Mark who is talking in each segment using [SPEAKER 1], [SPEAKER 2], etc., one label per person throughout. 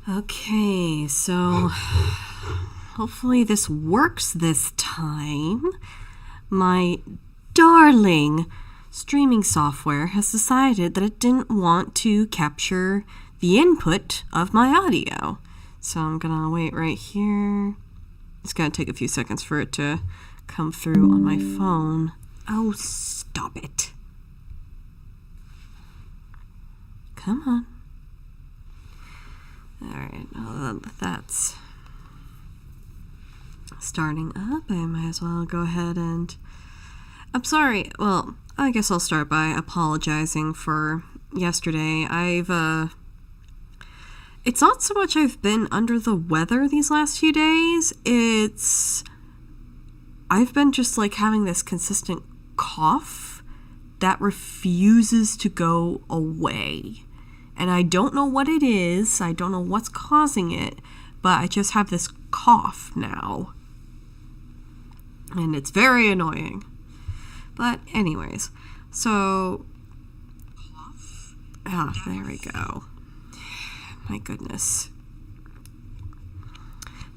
[SPEAKER 1] Okay, so hopefully this works this time. My darling streaming software has decided that it didn't want to capture the input of my audio. So I'm gonna wait right here. It's gonna take a few seconds for it to come through on my phone. Oh, stop it. Come on. Alright, that's starting up. I might as well go ahead and... I'm sorry. Well, I guess I'll start by apologizing for yesterday. It's not so much I've been under the weather these last few days. I've been just like having this consistent cough that refuses to go away. And I don't know what it is. I don't know what's causing it, but I just have this cough now. And it's very annoying. But anyways, so... there we go. My goodness.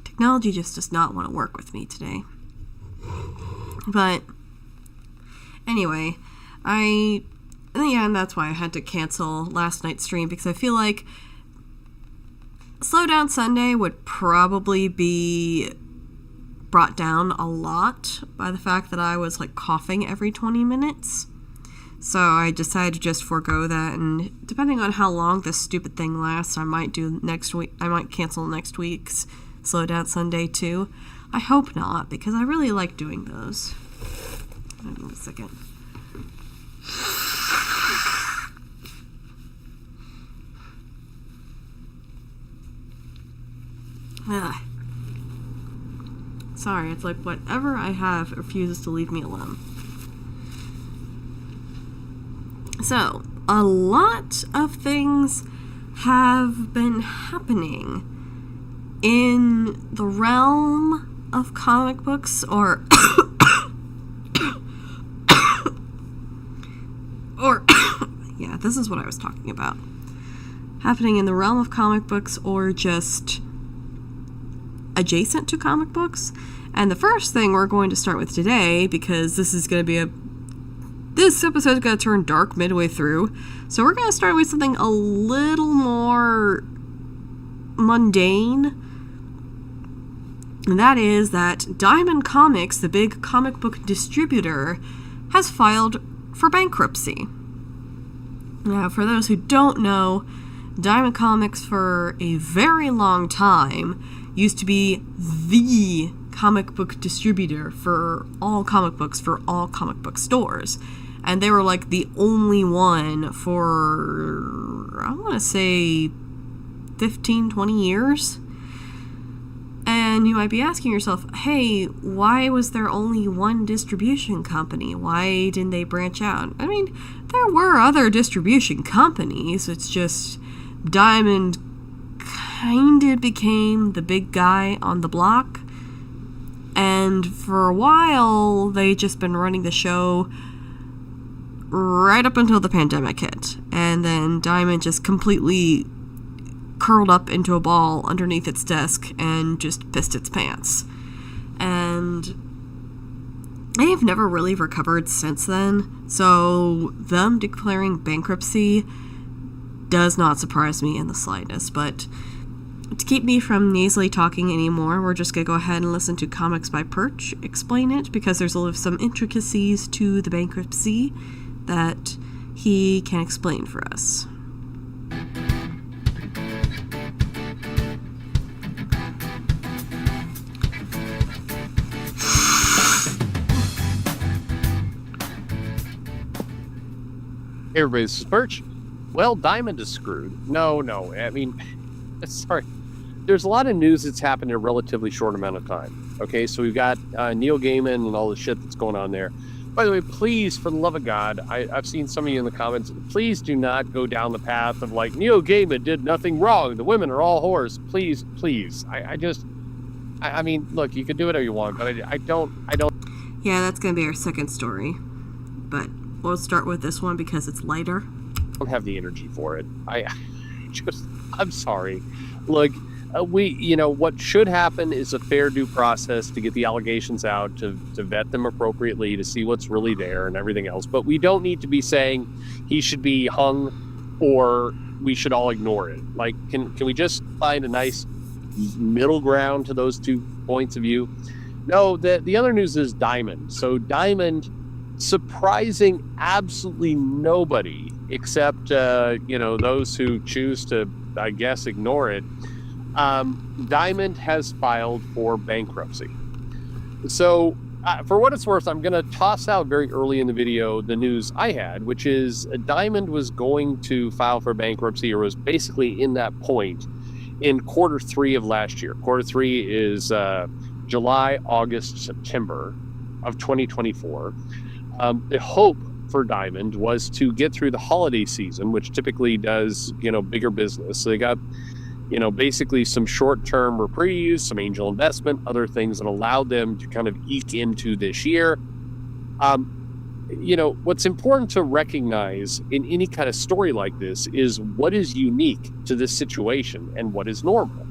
[SPEAKER 1] Technology just does not want to work with me today. But anyway, and that's why I had to cancel last night's stream, because I feel like Slowdown Sunday would probably be brought down a lot by the fact that I was like coughing every 20 minutes. So I decided to just forego that, and depending on how long this stupid thing lasts, I might cancel next week's Slowdown Sunday too. I hope not, because I really like doing those. Hold on a second. Sorry, it's like whatever I have refuses to leave me alone. So, a lot of things have been happening in the realm of comic books, or yeah, this is what I was talking about. Happening in the realm of comic books, or just adjacent to comic books. And the first thing we're going to start with today, because this episode's going to turn dark midway through, so we're going to start with something a little more mundane, and that is that Diamond Comics, the big comic book distributor, has filed for bankruptcy. Now, for those who don't know, Diamond Comics for a very long time used to be the comic book distributor for all comic books for all comic book stores. And they were like the only one for, I want to say, 15, 20 years. And you might be asking yourself, hey, why was there only one distribution company? Why didn't they branch out? I mean, there were other distribution companies. It's just Diamond kind of became the big guy on the block. And for a while, they just been running the show right up until the pandemic hit. And then Diamond just completely curled up into a ball underneath its desk and just pissed its pants. And they have never really recovered since then. So them declaring bankruptcy does not surprise me in the slightest. But to keep me from nasally talking anymore, we're just going to go ahead and listen to Comics by Perch explain it, because there's some intricacies to the bankruptcy that he can explain for us.
[SPEAKER 2] Hey everybody, this is Perch. Well, Diamond is screwed. No, I mean, sorry. There's a lot of news that's happened in a relatively short amount of time. Okay, so we've got Neil Gaiman and all the shit that's going on there. By the way, please, for the love of God, I've seen some of you in the comments, please do not go down the path of like, Neil Gaiman did nothing wrong. The women are all whores. Please. I mean, look, you can do whatever you want, but I don't.
[SPEAKER 1] Yeah, that's going to be our second story. But we'll start with this one because it's lighter.
[SPEAKER 2] I don't have the energy for it. I'm sorry. Look, what should happen is a fair due process to get the allegations out, to vet them appropriately, to see what's really there and everything else. But we don't need to be saying he should be hung or we should all ignore it. Like, can we just find a nice middle ground to those two points of view? No, the other news is Diamond. So Diamond, surprising absolutely nobody except those who choose to, I guess, ignore it. Diamond has filed for bankruptcy. So for what it's worth, I'm going to toss out very early in the video the news I had, which is Diamond was going to file for bankruptcy, or was basically in that point, in quarter 3 of last year. Quarter 3 is July, August, September of 2024. The hope for Diamond was to get through the holiday season, which typically does, bigger business. So they got, basically some short-term reprieves, some angel investment, other things that allowed them to kind of eke into this year. What's important to recognize in any kind of story like this is what is unique to this situation and what is normal.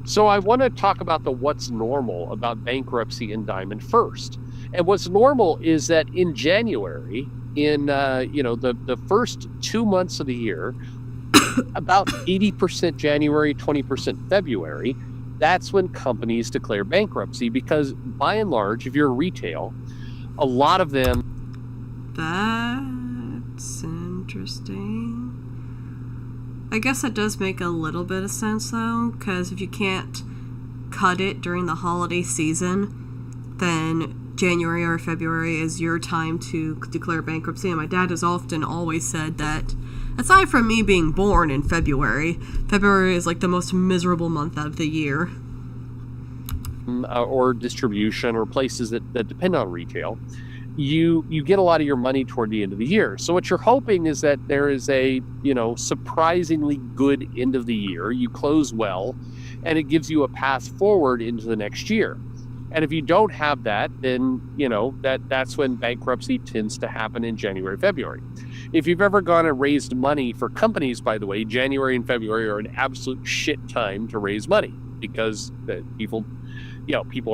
[SPEAKER 2] So I want to talk about what's normal about bankruptcy and Diamond first. And what's normal is that in January, in the first 2 months of the year, about 80% January, 20% February, that's when companies declare bankruptcy, because by and large, if you're retail, a lot of them...
[SPEAKER 1] That's interesting. I guess that does make a little bit of sense, though, because if you can't cut it during the holiday season, then January or February is your time to declare bankruptcy. And my dad has often always said that, aside from me being born in February is like the most miserable month of the year.
[SPEAKER 2] Or distribution, or places that depend on retail, you get a lot of your money toward the end of the year. So what you're hoping is that there is a, surprisingly good end of the year. You close well, and it gives you a path forward into the next year. And if you don't have that, then, that's when bankruptcy tends to happen in January, February. If you've ever gone and raised money for companies, by the way, January and February are an absolute shit time to raise money, because people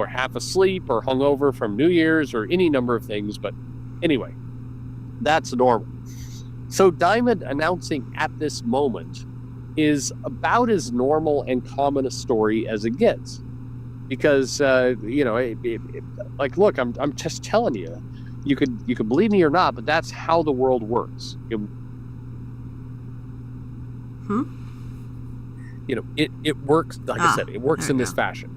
[SPEAKER 2] are half asleep or hungover from New Year's or any number of things. But anyway, that's normal. So Diamond announcing at this moment is about as normal and common a story as it gets. Because, look, I'm just telling you, you could believe me or not, but that's how the world works. It works, like I said, it works in this fashion.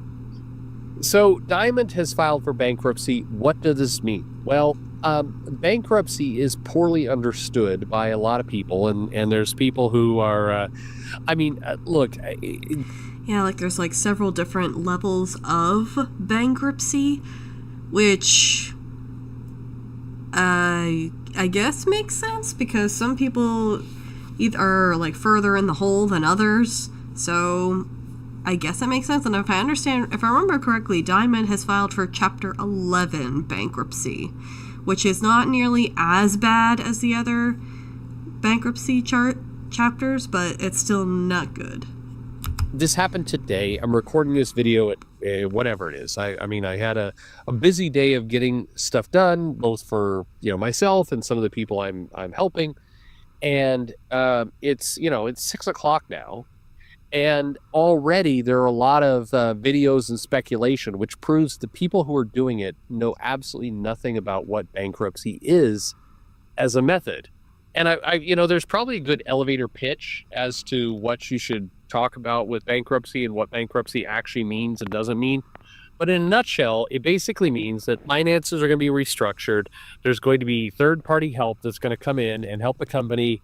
[SPEAKER 2] So Diamond has filed for bankruptcy. What does this mean? Well, bankruptcy is poorly understood by a lot of people, and there's people who are, look...
[SPEAKER 1] Yeah, there's several different levels of bankruptcy, which I guess makes sense, because some people either are further in the hole than others. So I guess it makes sense. And if I remember correctly, Diamond has filed for Chapter 11 bankruptcy, which is not nearly as bad as the other bankruptcy chapters, but it's still not good.
[SPEAKER 2] This happened today. I'm recording this video at whatever it is. I had a busy day of getting stuff done, both for myself and some of the people I'm helping. And it's 6 o'clock now, and already there are a lot of videos and speculation, which proves the people who are doing it know absolutely nothing about what bankruptcy is as a method. And I there's probably a good elevator pitch as to what you should talk about with bankruptcy and what bankruptcy actually means and doesn't mean. But in a nutshell, it basically means that finances are going to be restructured. There's going to be third-party help that's going to come in and help the company,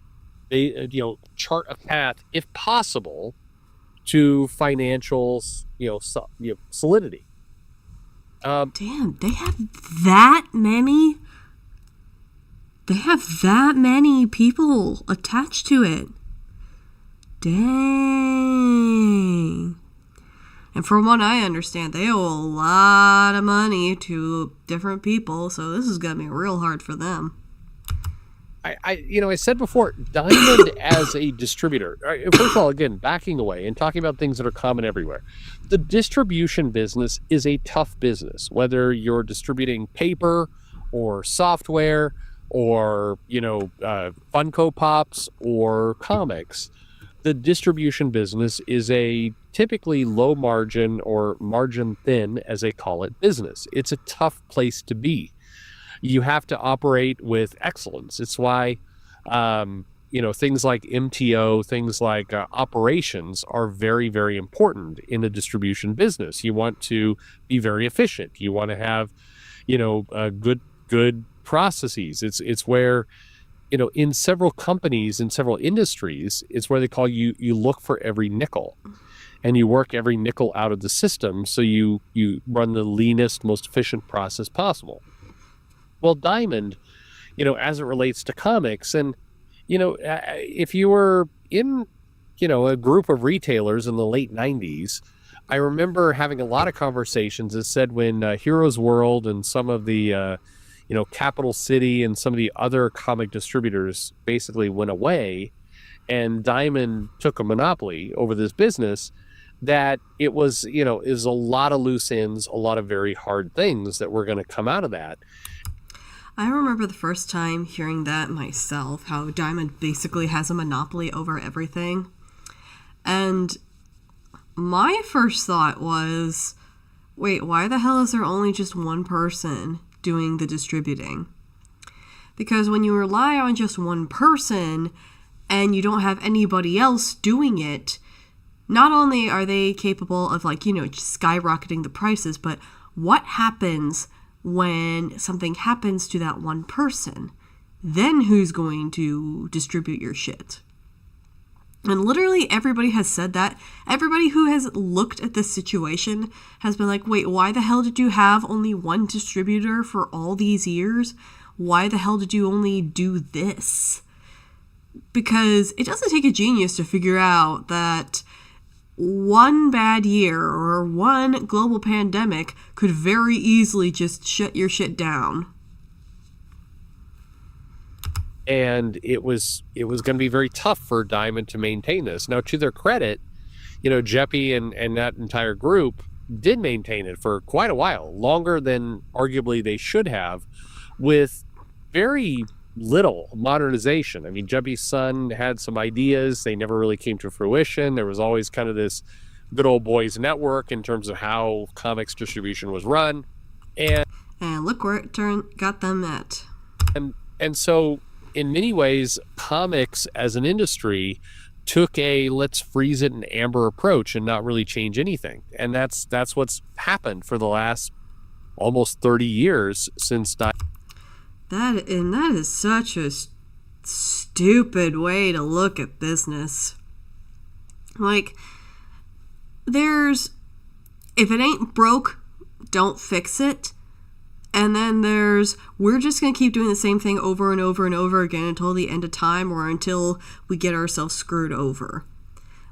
[SPEAKER 2] chart a path, if possible, to financial, solidity.
[SPEAKER 1] Damn, they have that many. They have that many people attached to it. Dang. And from what I understand, they owe a lot of money to different people, so this is going to be real hard for them.
[SPEAKER 2] I said before, Diamond as a distributor. First of all, again, backing away and talking about things that are common everywhere. The distribution business is a tough business, whether you're distributing paper or software or, Funko Pops or comics. The distribution business is a typically low margin or margin thin, as they call it, business. It's a tough place to be. You have to operate with excellence. It's why, things like MTO, things like operations are very, very important in the distribution business. You want to be very efficient. You want to have, good processes. It's where, in several companies, in several industries, it's where they call you look for every nickel. And you work every nickel out of the system so you run the leanest, most efficient process possible. Well, Diamond, as it relates to comics, and, if you were in, a group of retailers in the late 90s, I remember having a lot of conversations that said when Heroes World and some of the, Capital City and some of the other comic distributors basically went away and Diamond took a monopoly over this business, that it was, is a lot of loose ends, a lot of very hard things that were going to come out of that.
[SPEAKER 1] I remember the first time hearing that myself, how Diamond basically has a monopoly over everything. And my first thought was, wait, why the hell is there only just one person doing the distributing? Because when you rely on just one person and you don't have anybody else doing it, not only are they capable of skyrocketing the prices, but what happens when something happens to that one person? Then who's going to distribute your shit? And literally everybody has said that. Everybody who has looked at this situation has been like, wait, why the hell did you have only one distributor for all these years? Why the hell did you only do this? Because it doesn't take a genius to figure out that one bad year or one global pandemic could very easily just shut your shit down.
[SPEAKER 2] And it was going to be very tough for Diamond to maintain this. Now, to their credit, Jeppy and that entire group did maintain it for quite a while, longer than arguably they should have, with very little modernization. I mean, Jeppy's son had some ideas. They never really came to fruition. There was always kind of this good old boys network in terms of how comics distribution was run. And
[SPEAKER 1] look where it got them at.
[SPEAKER 2] And so in many ways, comics as an industry took a let's freeze it in amber approach and not really change anything. And that's what's happened for the last almost 30 years since
[SPEAKER 1] that is such a stupid way to look at business. Like, if it ain't broke, don't fix it. And then we're just going to keep doing the same thing over and over and over again until the end of time or until we get ourselves screwed over.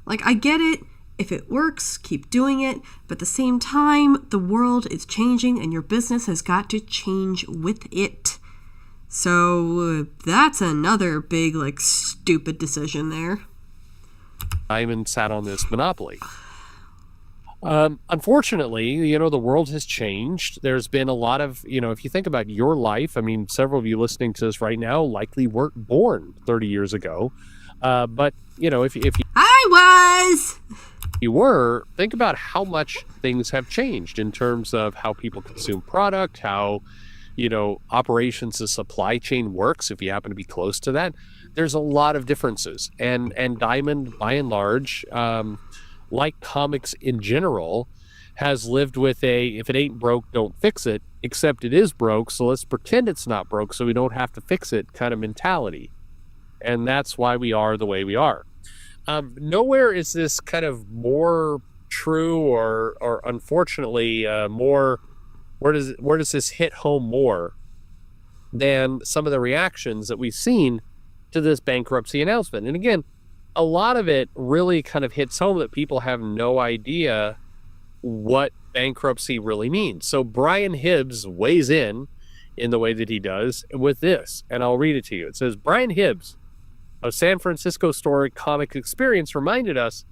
[SPEAKER 1] Like, I get it. If it works, keep doing it. But at the same time, the world is changing and your business has got to change with it. So that's another big, stupid decision there.
[SPEAKER 2] Diamond sat on this monopoly. Unfortunately, the world has changed. There's been a lot of, if you think about your life, I mean, several of you listening to this right now likely weren't born 30 years ago. But, if you...
[SPEAKER 1] I was!
[SPEAKER 2] You were, think about how much things have changed in terms of how people consume product, how, operations, the supply chain works, if you happen to be close to that. There's a lot of differences. And Diamond, by and large, like comics in general, has lived with if it ain't broke, don't fix it, except it is broke, so let's pretend it's not broke so we don't have to fix it kind of mentality. And that's why we are the way we are. Nowhere is this kind of more true or unfortunately more, where does this hit home more than some of the reactions that we've seen to this bankruptcy announcement. And again, a lot of it really kind of hits home that people have no idea what bankruptcy really means. So Brian Hibbs weighs in in the way that he does with this, and I'll read it to you. It says, Brian Hibbs of San Francisco Story Comic Experience reminded us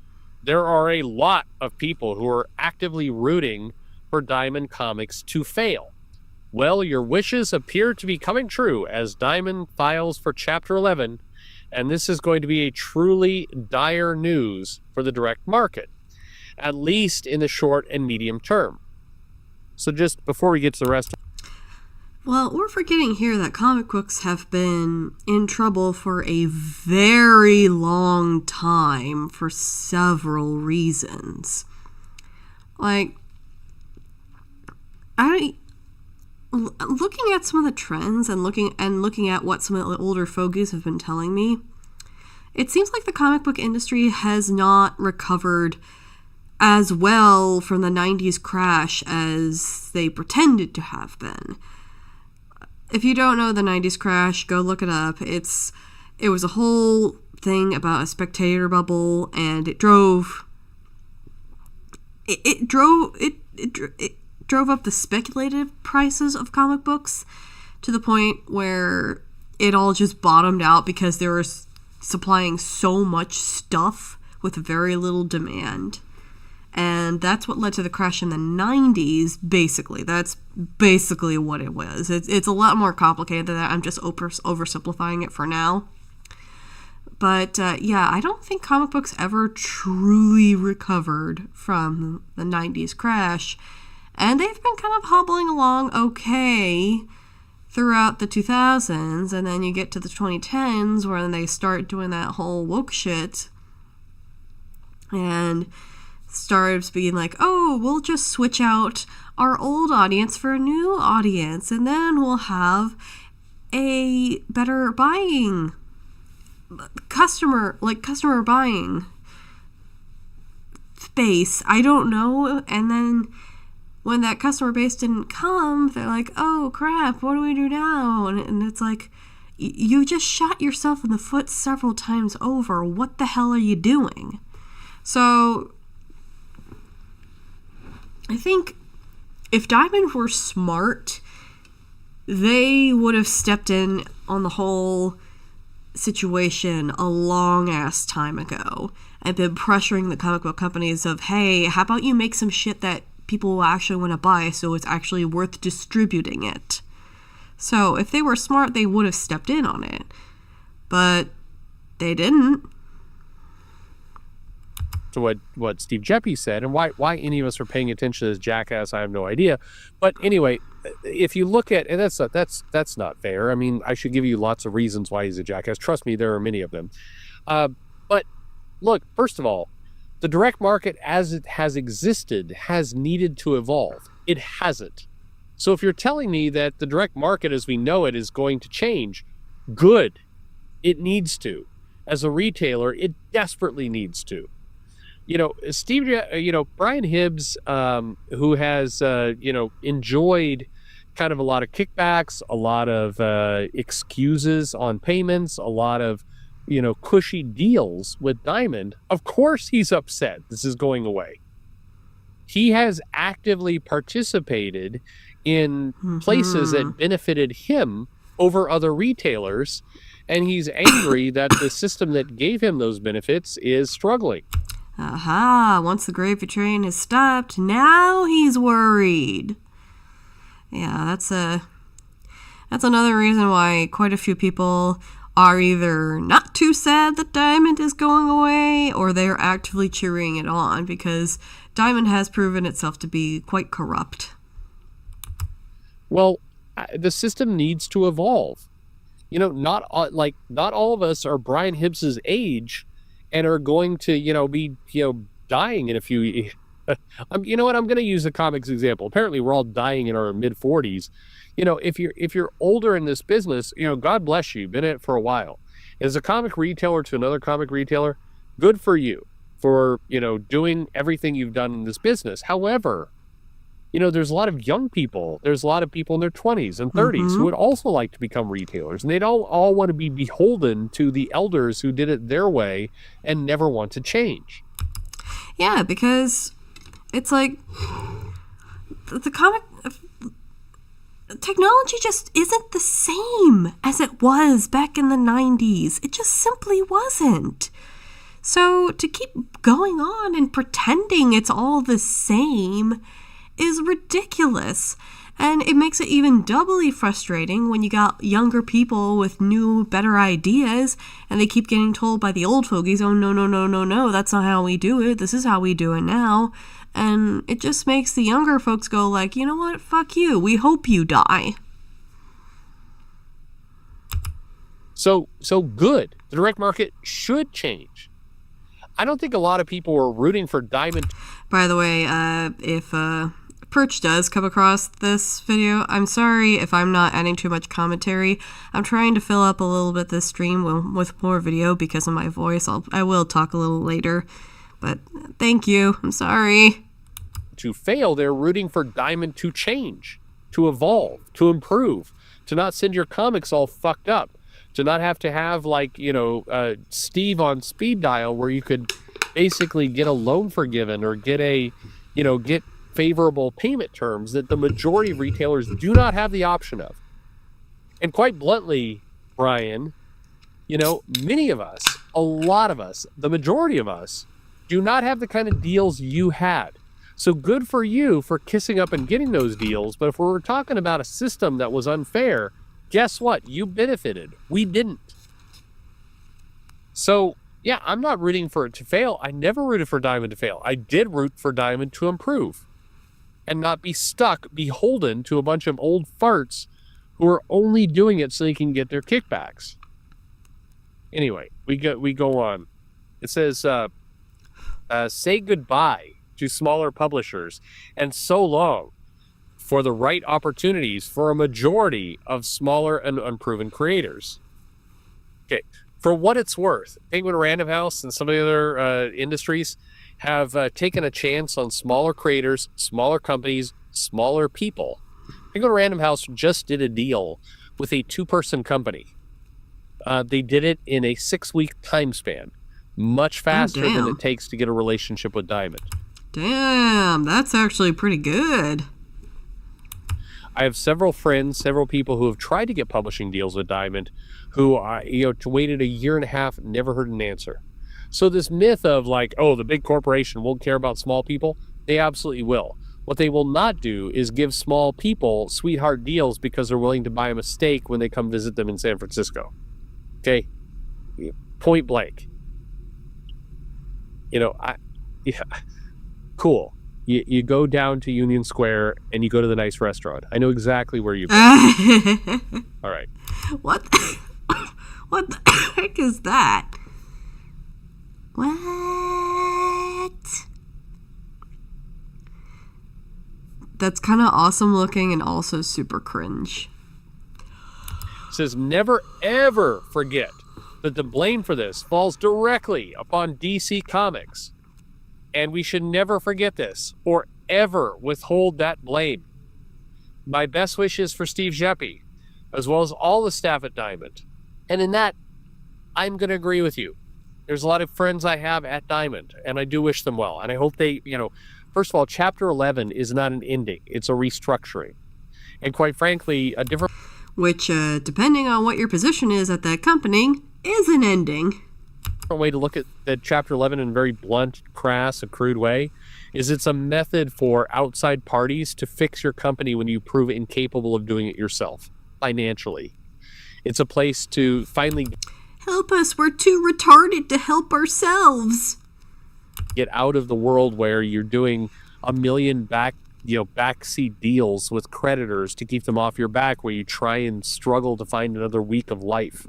[SPEAKER 2] there are a lot of people who are actively rooting for Diamond Comics to fail. Well, your wishes appear to be coming true as Diamond files for Chapter 11, and this is going to be a truly dire news for the direct market, at least in the short and medium term. So just before we get to the rest...
[SPEAKER 1] Well, we're forgetting here that comic books have been in trouble for a very long time for several reasons. Like, looking at some of the trends and looking at what some of the older fogies have been telling me, it seems like the comic book industry has not recovered as well from the 90s crash as they pretended to have been. If you don't know the 90s crash, go look it up. It was a whole thing about a spectator bubble, and it drove up the speculative prices of comic books to the point where it all just bottomed out because they were supplying so much stuff with very little demand. And that's what led to the crash in the 90s, basically. That's basically what it was. It's a lot more complicated than that. I'm just oversimplifying it for now. But, yeah, I don't think comic books ever truly recovered from the 90s crash. And they've been kind of hobbling along okay throughout the 2000s. And then you get to the 2010s where they start doing that whole woke shit. And starts being like, oh, we'll just switch out our old audience for a new audience, and then we'll have a better buying customer buying base. I don't know. And then when that customer base didn't come, they're like, oh crap, what do we do now? And it's like, you just shot yourself in the foot several times over. What the hell are you doing? So I think if Diamond were smart, they would have stepped in on the whole situation a long-ass time ago and been pressuring the comic book companies of, hey, how about you make some shit that people will actually want to buy so it's actually worth distributing it. So if they were smart, they would have stepped in on it. But they didn't.
[SPEAKER 2] To what Steve Jeppe said, and why any of us are paying attention to this jackass, I have no idea. But anyway, if you look at, and that's not fair. I mean, I should give you lots of reasons why he's a jackass. Trust me, there are many of them. But look, first of all, the direct market as it has existed has needed to evolve. It hasn't. So if you're telling me that the direct market as we know it is going to change, good. It needs to. As a retailer, it desperately needs to. Brian Hibbs, who has, enjoyed kind of a lot of kickbacks, a lot of excuses on payments, a lot of, cushy deals with Diamond. Of course he's upset this is going away. He has actively participated in places that benefited him over other retailers, and he's angry that the system that gave him those benefits is struggling.
[SPEAKER 1] Aha, once the gravy train has stopped, now he's worried. Yeah, that's another reason why quite a few people are either not too sad that Diamond is going away, or they're actively cheering it on, because Diamond has proven itself to be quite corrupt.
[SPEAKER 2] Well, the system needs to evolve. Not all of us are Brian Hibbs's age and are going to, be, dying in a few years. You know what? I'm going to use a comics example. Apparently, we're all dying in our mid-40s. If you're older in this business, God bless you. You've been in it for a while. As a comic retailer to another comic retailer, good for you for, doing everything you've done in this business. However, there's a lot of young people. There's a lot of people in their 20s and 30s who would also like to become retailers. And they'd all want to be beholden to the elders who did it their way and never want to change.
[SPEAKER 1] Yeah, because it's like the comic... technology just isn't the same as it was back in the 90s. It just simply wasn't. So to keep going on and pretending it's all the same is ridiculous. And it makes it even doubly frustrating when you got younger people with new, better ideas, and they keep getting told by the old fogies, oh, no, that's not how we do it. This is how we do it now. And it just makes the younger folks go like, you know what? Fuck you. We hope you die.
[SPEAKER 2] So good. The direct market should change. I don't think a lot of people were rooting for Diamond.
[SPEAKER 1] By the way, if Perch does come across this video, I'm sorry if I'm not adding too much commentary. I'm trying to fill up a little bit this stream with more video because of my voice. I will talk a little later, but thank you. I'm sorry.
[SPEAKER 2] To fail, they're rooting for Diamond to change, to evolve, to improve, to not send your comics all fucked up, to not have to have Steve on speed dial where you could basically get a loan forgiven or get favorable payment terms that the majority of retailers do not have the option of. And quite bluntly, Brian, many of us, a lot of us, the majority of us, do not have the kind of deals you had. So good for you for kissing up and getting those deals. But if we were talking about a system that was unfair, guess what? You benefited. We didn't. So, yeah, I'm not rooting for it to fail. I never rooted for Diamond to fail. I did root for Diamond to improve and not be stuck, beholden to a bunch of old farts who are only doing it so they can get their kickbacks. Anyway, we go on. It says, say goodbye to smaller publishers and so long for the right opportunities for a majority of smaller and unproven creators. Okay, for what it's worth, Penguin Random House and some of the other industries have taken a chance on smaller creators, smaller companies, smaller people. Penguin Random House just did a deal with a 2-person company. They did it in a 6-week time span, much faster than it takes to get a relationship with Diamond.
[SPEAKER 1] Damn, that's actually pretty good.
[SPEAKER 2] I have several friends, several people who have tried to get publishing deals with Diamond who waited a year and a half, never heard an answer. So this myth of the big corporation won't care about small people, they absolutely will. What they will not do is give small people sweetheart deals because they're willing to buy them a steak when they come visit them in San Francisco. Okay? Point blank. Cool. You go down to Union Square and you go to the nice restaurant. I know exactly where you've been. All right.
[SPEAKER 1] What the heck is that? What? That's kind of awesome looking and also super cringe.
[SPEAKER 2] It says, never ever forget that the blame for this falls directly upon DC Comics. And we should never forget this or ever withhold that blame. My best wishes for Steve Geppi, as well as all the staff at Diamond. And in that, I'm going to agree with you. There's a lot of friends I have at Diamond, and I do wish them well. And I hope they, first of all, Chapter 11 is not an ending. It's a restructuring. And quite frankly, a different...
[SPEAKER 1] Which, depending on what your position is at that company, is an ending.
[SPEAKER 2] Way to look at that Chapter 11 in a very blunt, crass, and crude way is it's a method for outside parties to fix your company when you prove incapable of doing it yourself financially. It's a place to finally
[SPEAKER 1] help us. We're too retarded to help ourselves.
[SPEAKER 2] Get out of the world where you're doing a million backseat deals with creditors to keep them off your back, where you try and struggle to find another week of life.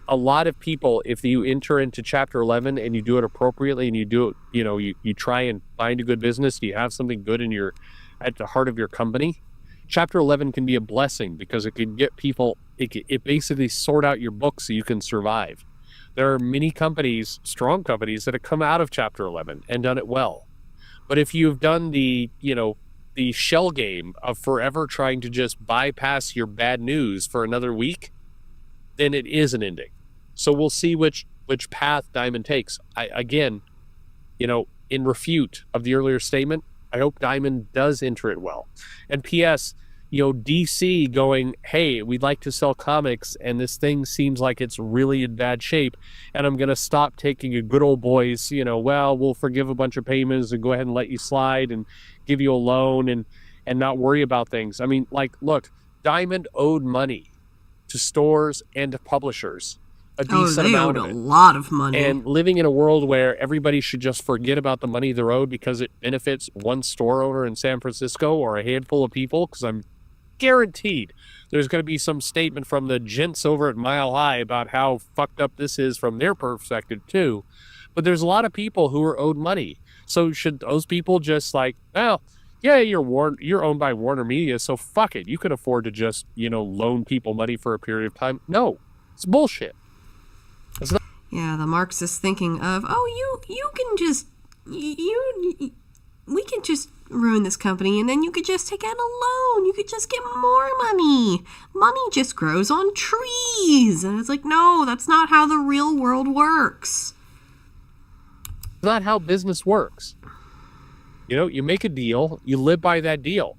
[SPEAKER 2] A lot of people, if you enter into Chapter 11 and you do it appropriately and you do it, you try and find a good business, you have something good at the heart of your company, Chapter 11 can be a blessing because it can get people, it basically sort out your books so you can survive. There are many companies, strong companies, that have come out of Chapter 11 and done it well. But if you've done the shell game of forever trying to just bypass your bad news for another week, then it is an ending. So we'll see which path Diamond takes. In refute of the earlier statement, I hope Diamond does enter it well. And P.S., DC going, hey, we'd like to sell comics, and this thing seems like it's really in bad shape, and I'm going to stop taking a good old boys, well, we'll forgive a bunch of payments and go ahead and let you slide and give you a loan and not worry about things. I mean, like, look, Diamond owed money to stores and to publishers. A decent amount of it.
[SPEAKER 1] A lot of money.
[SPEAKER 2] And living in a world where everybody should just forget about the money they're owed because it benefits one store owner in San Francisco or a handful of people, because I'm guaranteed there's going to be some statement from the gents over at Mile High about how fucked up this is from their perspective too. But there's a lot of people who are owed money. So should those people just like, well, yeah, you're owned by Warner Media, so fuck it. You can afford to just, loan people money for a period of time. No, it's bullshit.
[SPEAKER 1] Yeah, the Marxist thinking of, you can just, we can just ruin this company and then you could just take out a loan. You could just get more money. Money just grows on trees. And it's like, no, that's not how the real world works.
[SPEAKER 2] It's not how business works. You make a deal, you live by that deal.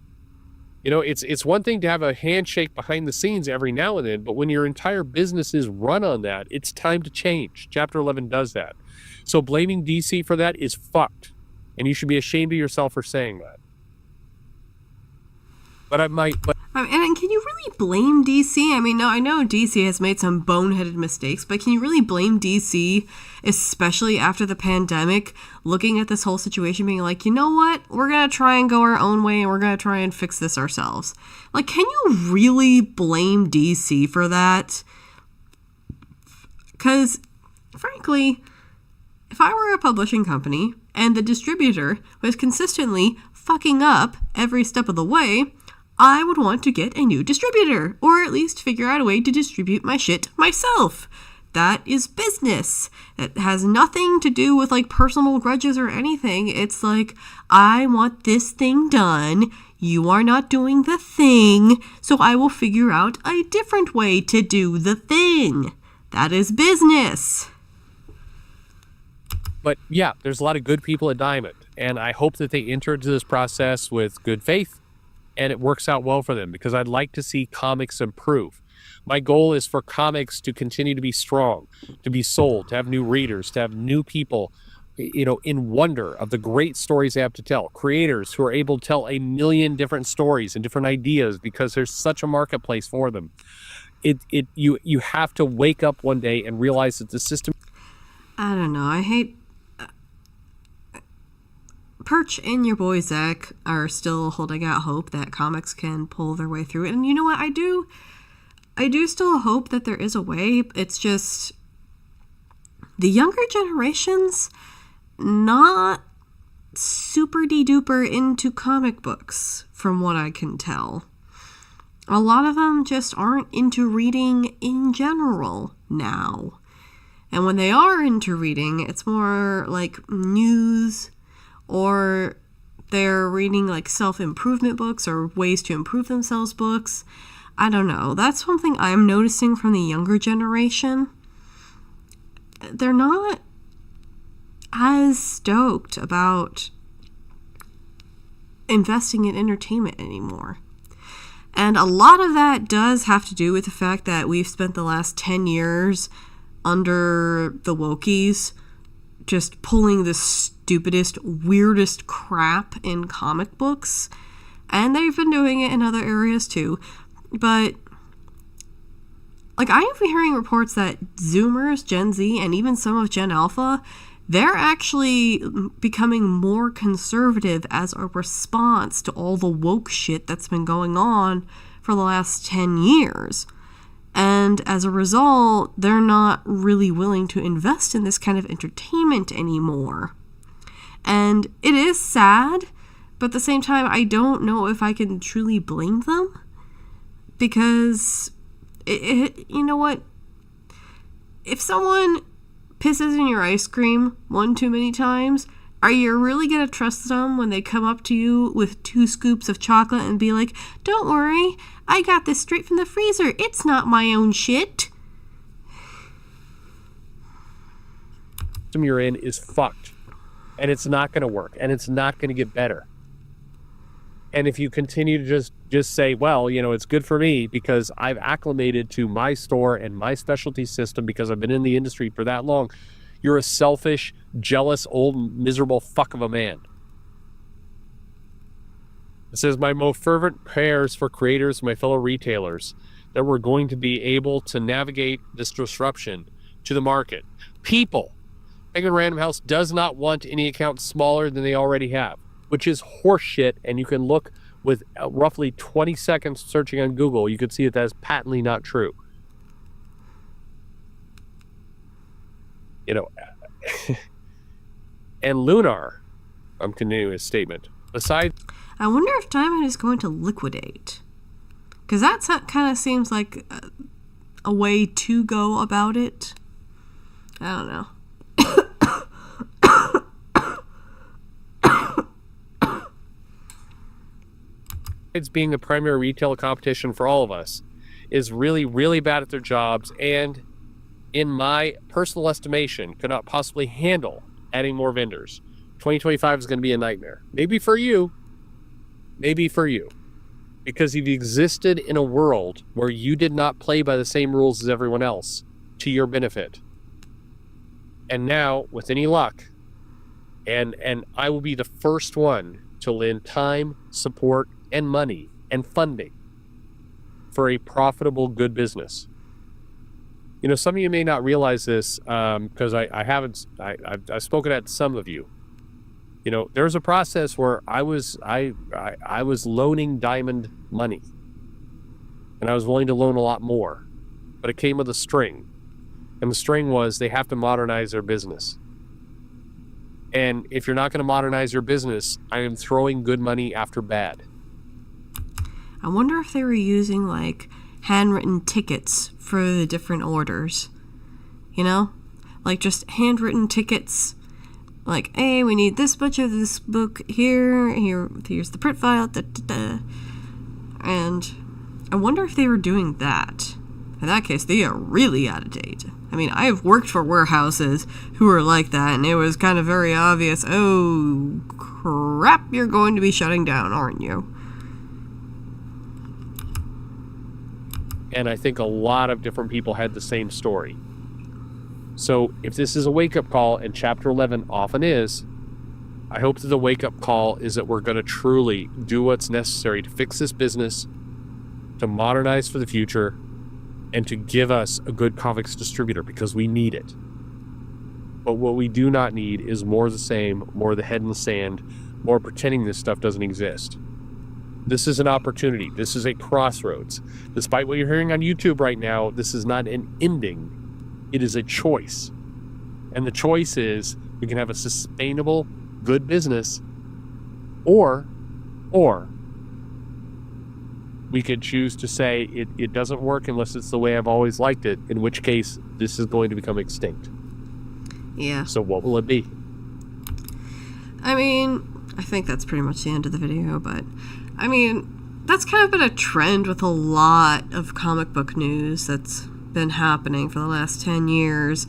[SPEAKER 2] It's one thing to have a handshake behind the scenes every now and then, but when your entire business is run on that, it's time to change. Chapter 11 does that. So blaming DC for that is fucked. And you should be ashamed of yourself for saying that.
[SPEAKER 1] And can you really blame DC? I mean, no, I know DC has made some boneheaded mistakes, but can you really blame DC, especially after the pandemic, looking at this whole situation being like, you know what? We're going to try and go our own way and we're going to try and fix this ourselves. Like, can you really blame DC for that? Because, frankly, if I were a publishing company and the distributor was consistently fucking up every step of the way, I would want to get a new distributor, or at least figure out a way to distribute my shit myself. That is business. It has nothing to do with like personal grudges or anything. It's like, I want this thing done. You are not doing the thing, so I will figure out a different way to do the thing. That is business.
[SPEAKER 2] But yeah, there's a lot of good people at Diamond, and I hope that they enter into this process with good faith and it works out well for them, because I'd like to see comics improve. My goal is for comics to continue to be strong, to be sold, to have new readers, to have new people, in wonder of the great stories they have to tell. Creators who are able to tell a million different stories and different ideas because there's such a marketplace for them. You have to wake up one day and realize that the system.
[SPEAKER 1] I don't know. I hate. Perch and your boy Zach are still holding out hope that comics can pull their way through it. And you know what? I do still hope that there is a way. It's just the younger generations not super de-duper into comic books, from what I can tell. A lot of them just aren't into reading in general now. And when they are into reading, it's more like news, or they're reading like self-improvement books or ways to improve themselves books. I don't know. That's something I'm noticing from the younger generation. They're not as stoked about investing in entertainment anymore. And a lot of that does have to do with the fact that we've spent the last 10 years under the wokies just pulling the stupidest, weirdest crap in comic books. And they've been doing it in other areas too. But, like, I have been hearing reports that Zoomers, Gen Z, and even some of Gen Alpha, they're actually becoming more conservative as a response to all the woke shit that's been going on for the last 10 years. And as a result, they're not really willing to invest in this kind of entertainment anymore. And it is sad, but at the same time, I don't know if I can truly blame them. Because, you know what? If someone pisses in your ice cream one too many times, are you really going to trust them when they come up to you with 2 scoops of chocolate and be like, don't worry, I got this straight from the freezer. It's not my own shit.
[SPEAKER 2] The system you're in is fucked. And it's not going to work. And it's not going to get better. And if you continue to just say, well, it's good for me because I've acclimated to my store and my specialty system because I've been in the industry for that long, you're a selfish, jealous, old, miserable fuck of a man. It says, my most fervent prayers for creators, my fellow retailers, that we're going to be able to navigate this disruption to the market. People, Penguin Random House does not want any accounts smaller than they already have, which is horseshit, and you can look with roughly 20 seconds searching on Google. You can see that is patently not true. And Lunar, I'm continuing his statement. Besides,
[SPEAKER 1] I wonder if Diamond is going to liquidate. Because that kind of seems like a way to go about it. I don't know.
[SPEAKER 2] it's being the primary retail competition for all of us, is really, really bad at their jobs, and in my personal estimation, could not possibly handle adding more vendors. 2025 is going to be a nightmare. Maybe for you. Because you've existed in a world where you did not play by the same rules as everyone else to your benefit. And now, with any luck, and I will be the first one to lend time, support, and money and funding for a profitable, good business. Some of you may not realize this because I've spoken at some of you. There's a process where I was loaning Diamond money, and I was willing to loan a lot more, but it came with a string, and the string was they have to modernize their business. And if you're not going to modernize your business, I am throwing good money after bad.
[SPEAKER 1] I wonder if they were using like handwritten tickets for the different orders, like just handwritten tickets. Like, hey, we need this much of this book here's the print file, and I wonder if they were doing that. In that case, they are really out of date. I mean, I've worked for warehouses who are like that, and it was kind of very obvious, oh, crap, you're going to be shutting down, aren't you?
[SPEAKER 2] And I think a lot of different people had the same story. So if this is a wake-up call, and Chapter 11 often is, I hope that the wake-up call is that we're going to truly do what's necessary to fix this business, to modernize for the future, and to give us a good comics distributor, because we need it. But what we do not need is more of the same, more of the head in the sand, more pretending this stuff doesn't exist. This is an opportunity. This is a crossroads. Despite what you're hearing on YouTube right now, this is not an ending. It is a choice. And the choice is we can have a sustainable, good business, or we could choose to say it doesn't work unless it's the way I've always liked it, in which case this is going to become extinct.
[SPEAKER 1] Yeah.
[SPEAKER 2] So what will it be?
[SPEAKER 1] I mean, I think that's pretty much the end of the video, but I mean, that's kind of been a trend with a lot of comic book news that's been happening for the last 10 years.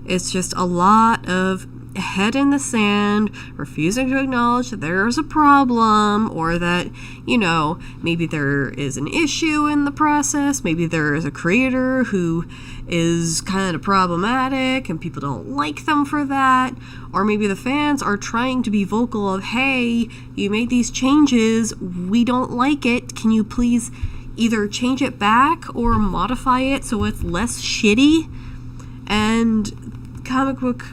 [SPEAKER 1] It's just a lot of head in the sand, refusing to acknowledge that there's a problem, or that, maybe there is an issue in the process, maybe there is a creator who is kind of problematic and people don't like them for that, or maybe the fans are trying to be vocal of, hey, you made these changes, we don't like it, can you please either change it back or modify it so it's less shitty? And comic book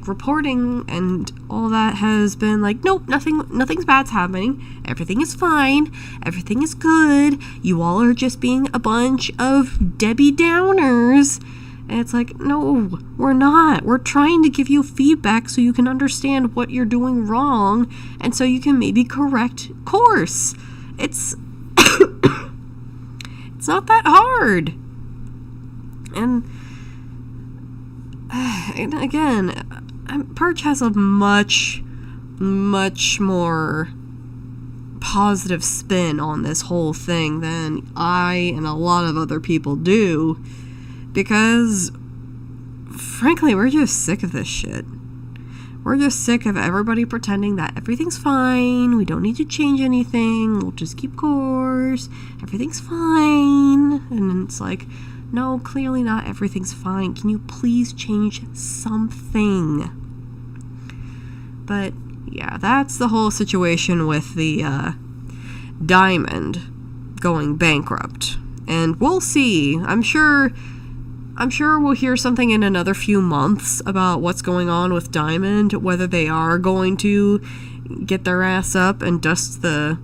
[SPEAKER 1] reporting and all that has been like, nope, nothing's bad's happening, everything is fine, everything is good, you all are just being a bunch of Debbie Downers. And it's like, no, we're not. We're trying to give you feedback so you can understand what you're doing wrong, and so you can maybe correct course. It's it's not that hard. And again, Purge has a much more positive spin on this whole thing than I and a lot of other people do, because frankly, we're just sick of this shit. We're just sick of everybody pretending that everything's fine. We don't need to change anything. We'll just keep course. Everything's fine. And it's like, no, clearly not everything's fine. Can you please change something? But yeah, that's the whole situation with the Diamond going bankrupt. And we'll see. I'm sure we'll hear something in another few months about what's going on with Diamond, whether they are going to get their ass up and dust the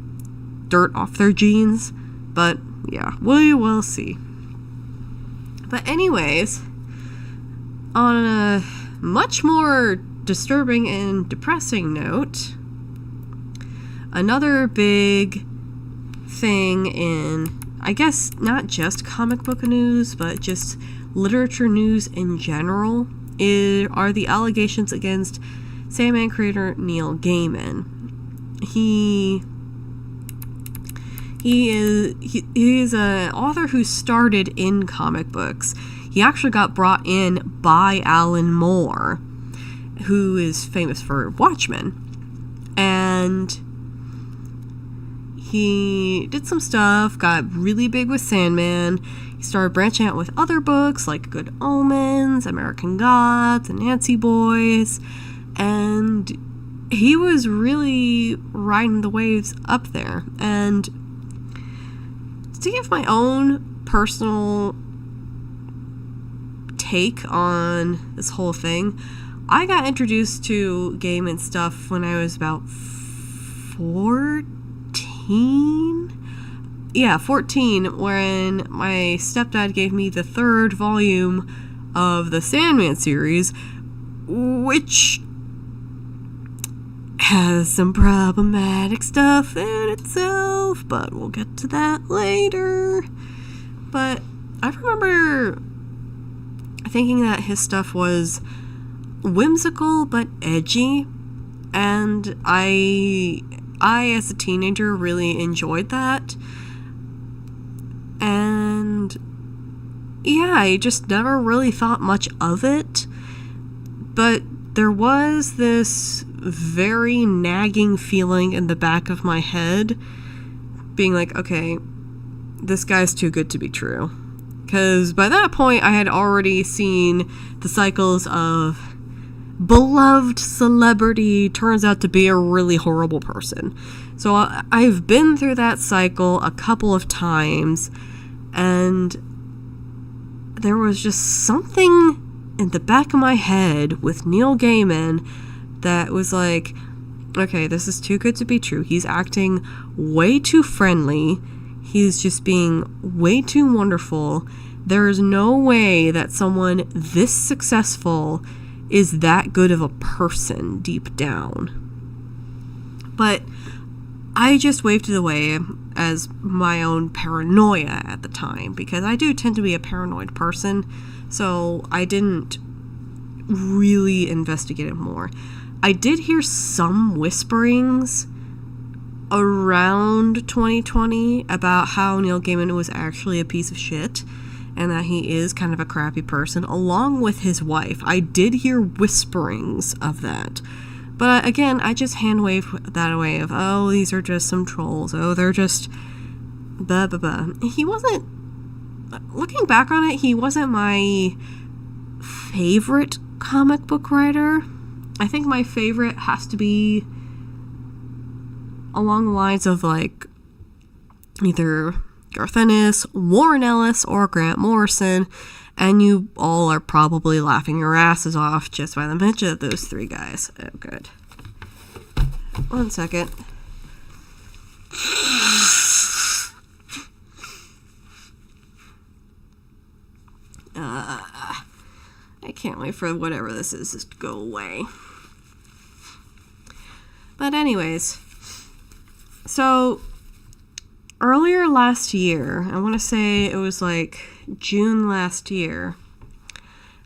[SPEAKER 1] dirt off their jeans. But yeah, we will see. But anyways, on a much more disturbing and depressing note, another big thing in, I guess, not just comic book news, but just literature news in general, are the allegations against Sandman creator Neil Gaiman. He is an author who started in comic books. He actually got brought in by Alan Moore, who is famous for Watchmen. And he did some stuff, got really big with Sandman. He started branching out with other books like Good Omens, American Gods, and Nancy Boys. And he was really riding the waves up there. And to give my own personal take on this whole thing, I got introduced to Gaiman stuff when I was about 14. Yeah, 14, when my stepdad gave me the 3rd volume of the Sandman series, which has some problematic stuff in itself, but we'll get to that later. But I remember thinking that his stuff was whimsical but edgy, and I as a teenager really enjoyed that. And yeah, I just never really thought much of it, but there was this very nagging feeling in the back of my head being like, okay, this guy's too good to be true. Because by that point I had already seen the cycles of beloved celebrity turns out to be a really horrible person. So I've been through that cycle a couple of times, and there was just something in the back of my head with Neil Gaiman that was like, okay, this is too good to be true. He's acting way too friendly. He's just being way too wonderful. There is no way that someone this successful is that good of a person deep down. But I just waved it away as my own paranoia at the time, because I do tend to be a paranoid person, so I didn't really investigate it more. I did hear some whisperings around 2020 about how Neil Gaiman was actually a piece of shit and that he is kind of a crappy person, along with his wife. I did hear whisperings of that. But again, I just hand-waved that away of, oh, these are just some trolls. Oh, they're just blah, blah, blah. He wasn't, looking back on it, he wasn't my favorite comic book writer. I think my favorite has to be along the lines of, like, either Garth Ennis, Warren Ellis, or Grant Morrison, and you all are probably laughing your asses off just by the mention of those 3 guys. Oh, good. 1 second. I can't wait for whatever this is just to go away. But anyways, so earlier last year, I want to say it was like June last year,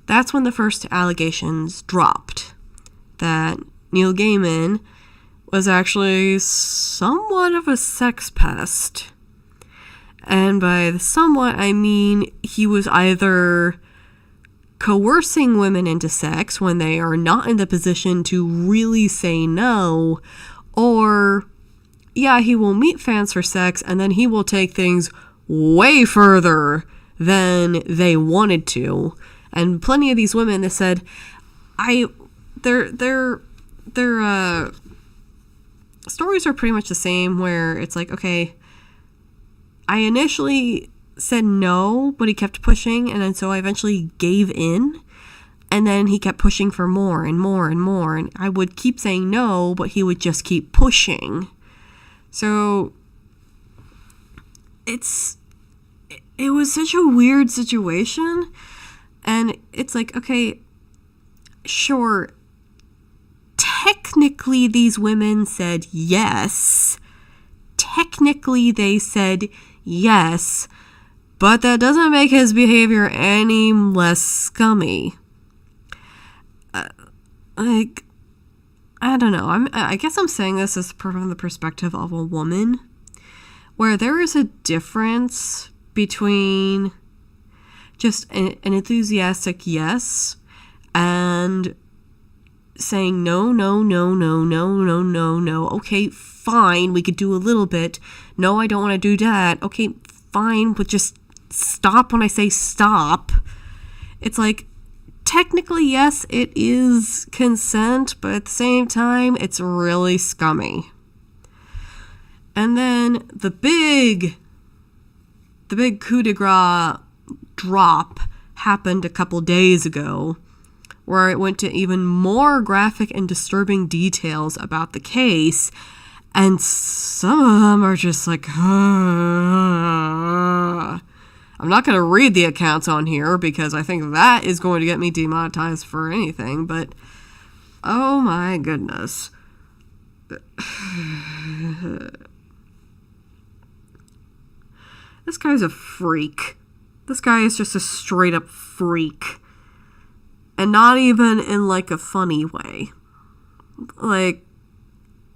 [SPEAKER 1] that's when the first allegations dropped that Neil Gaiman was actually somewhat of a sex pest. And by the somewhat, I mean he was either coercing women into sex when they are not in the position to really say no, or, yeah, he will meet fans for sex and then he will take things way further than they wanted to. And plenty of these women that said, their stories are pretty much the same, where it's like, okay, I initially said no, but he kept pushing, and then so I eventually gave in, and then he kept pushing for more and more and more, and I would keep saying no, but he would just keep pushing. So it was such a weird situation, and it's like, okay, sure, technically these women said yes. Technically they said yes, but that doesn't make his behavior any less scummy. I don't know. I guess I'm saying this as from the perspective of a woman, where there is a difference between just an enthusiastic yes and saying no, no, no, no, no, no, no, no. Okay, fine, we could do a little bit. No, I don't want to do that. Okay, fine, but just stop when I say stop. It's like, technically, yes, it is consent, but at the same time, it's really scummy. And then the big coup de grace drop happened a couple days ago, where it went to even more graphic and disturbing details about the case, and some of them are just like, I'm not going to read the accounts on here because I think that is going to get me demonetized for anything, but oh my goodness. This guy's a freak. This guy is just a straight up freak. And not even in like a funny way. Like,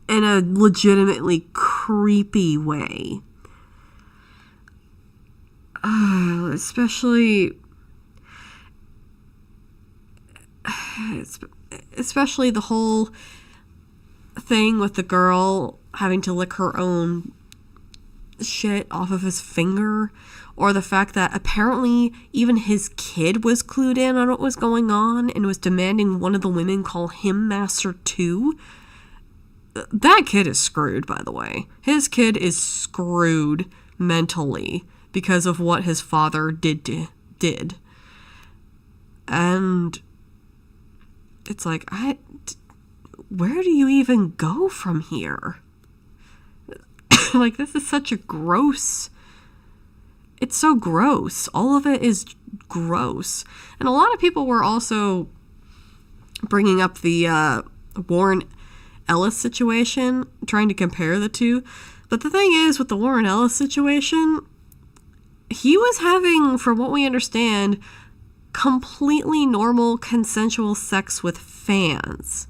[SPEAKER 1] in a legitimately creepy way. Especially the whole thing with the girl having to lick her own shit off of his finger, or the fact that apparently even his kid was clued in on what was going on and was demanding one of the women call him master too. That kid is screwed, by the way. His kid is screwed mentally because of what his father did. And it's like, where do you even go from here? Like, this is such a gross... It's so gross. All of it is gross. And a lot of people were also bringing up the Warren Ellis situation, trying to compare the two. But the thing is, with the Warren Ellis situation, he was having, from what we understand, completely normal consensual sex with fans.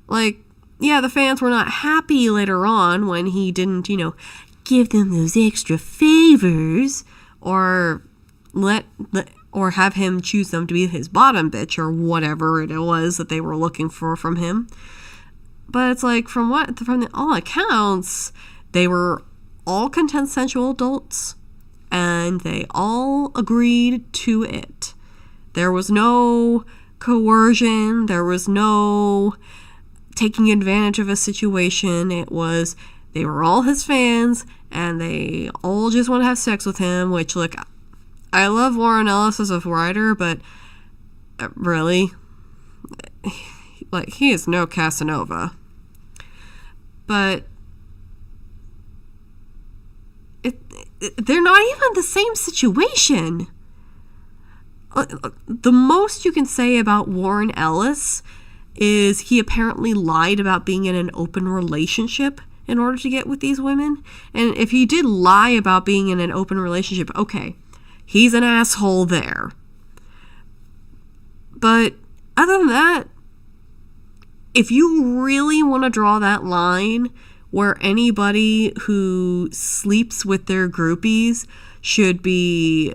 [SPEAKER 1] Like, yeah, the fans were not happy later on when he didn't, give them those extra favors, or or have him choose them to be his bottom bitch, or whatever it was that they were looking for from him. But it's like, from all accounts, they were all consensual adults, and they all agreed to it. There was no coercion. There was no taking advantage of a situation. It was, they were all his fans, and they all just want to have sex with him, which, like, I love Warren Ellis as a writer, but really, like, he is no Casanova. But they're not even the same situation. The most you can say about Warren Ellis is he apparently lied about being in an open relationship in order to get with these women. And if he did lie about being in an open relationship, okay, he's an asshole there. But other than that, if you really want to draw that line where anybody who sleeps with their groupies should be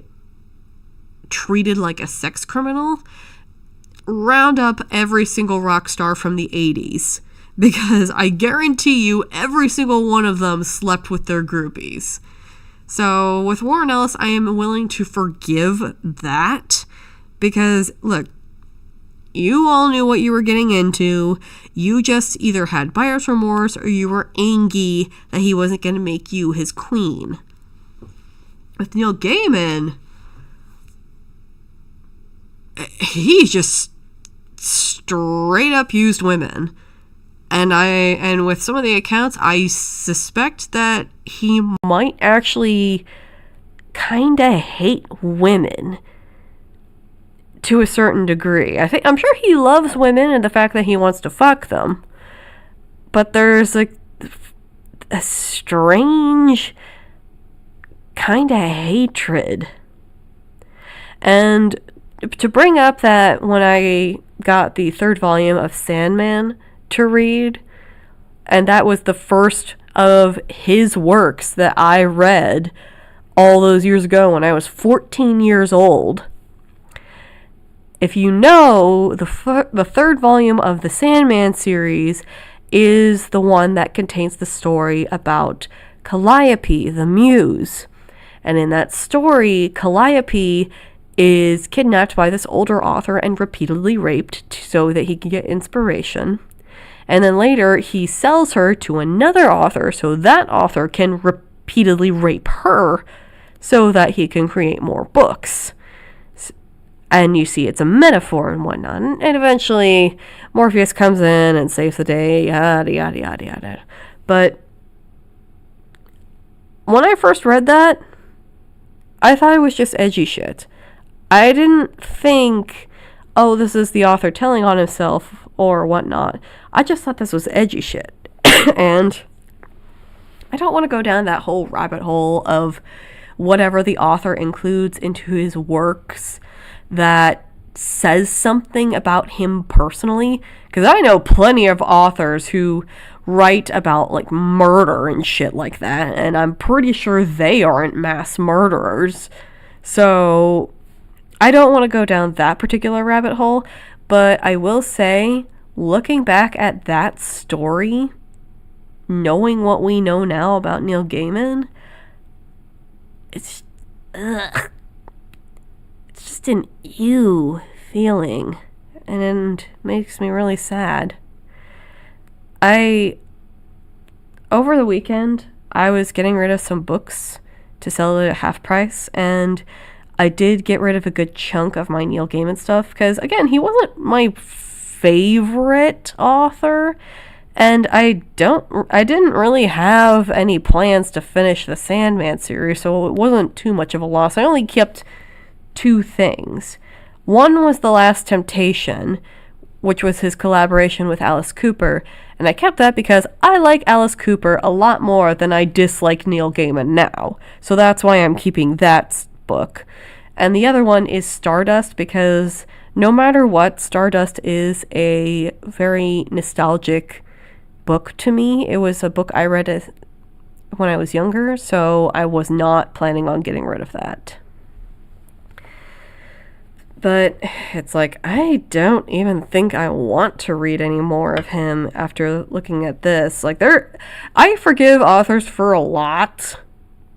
[SPEAKER 1] treated like a sex criminal, round up every single rock star from the 80s. Because I guarantee you every single one of them slept with their groupies. So with Warren Ellis, I am willing to forgive that. Because, look, you all knew what you were getting into. You just either had buyer's remorse or you were angry that he wasn't going to make you his queen. With Neil Gaiman, he just straight up used women. And with some of the accounts, I suspect that he might actually kind of hate women to a certain degree. I'm sure he loves women and the fact that he wants to fuck them. But there's a strange kind of hatred. And to bring up that when I got the 3rd volume of Sandman to read, and that was the first of his works that I read all those years ago when I was 14 years old. If you know, the 3rd volume of the Sandman series is the one that contains the story about Calliope, the muse. And in that story, Calliope is kidnapped by this older author and repeatedly raped so that he can get inspiration. And then later, he sells her to another author so that author can repeatedly rape her so that he can create more books. And you see, it's a metaphor and whatnot. And eventually, Morpheus comes in and saves the day, yada, yada, yada, yada. But when I first read that, I thought it was just edgy shit. I didn't think, oh, this is the author telling on himself or whatnot. I just thought this was edgy shit. And I don't want to go down that whole rabbit hole of whatever the author includes into his works that says something about him personally. Because I know plenty of authors who write about, like, murder and shit like that. And I'm pretty sure they aren't mass murderers. So I don't want to go down that particular rabbit hole. But I will say, looking back at that story, knowing what we know now about Neil Gaiman, it's just an ew feeling, and it makes me really sad. Over the weekend, I was getting rid of some books to sell at half price, and I did get rid of a good chunk of my Neil Gaiman stuff, because, again, he wasn't my favorite author, and I didn't really have any plans to finish the Sandman series, so it wasn't too much of a loss. I only kept 2 things. One was The Last Temptation, which was his collaboration with Alice Cooper, and I kept that because I like Alice Cooper a lot more than I dislike Neil Gaiman now, so that's why I'm keeping that book. And the other one is Stardust, because no matter what, Stardust is a very nostalgic book to me. It was a book I read when I was younger, so I was not planning on getting rid of that. But it's like, I don't even think I want to read any more of him after looking at this. Like, I forgive authors for a lot.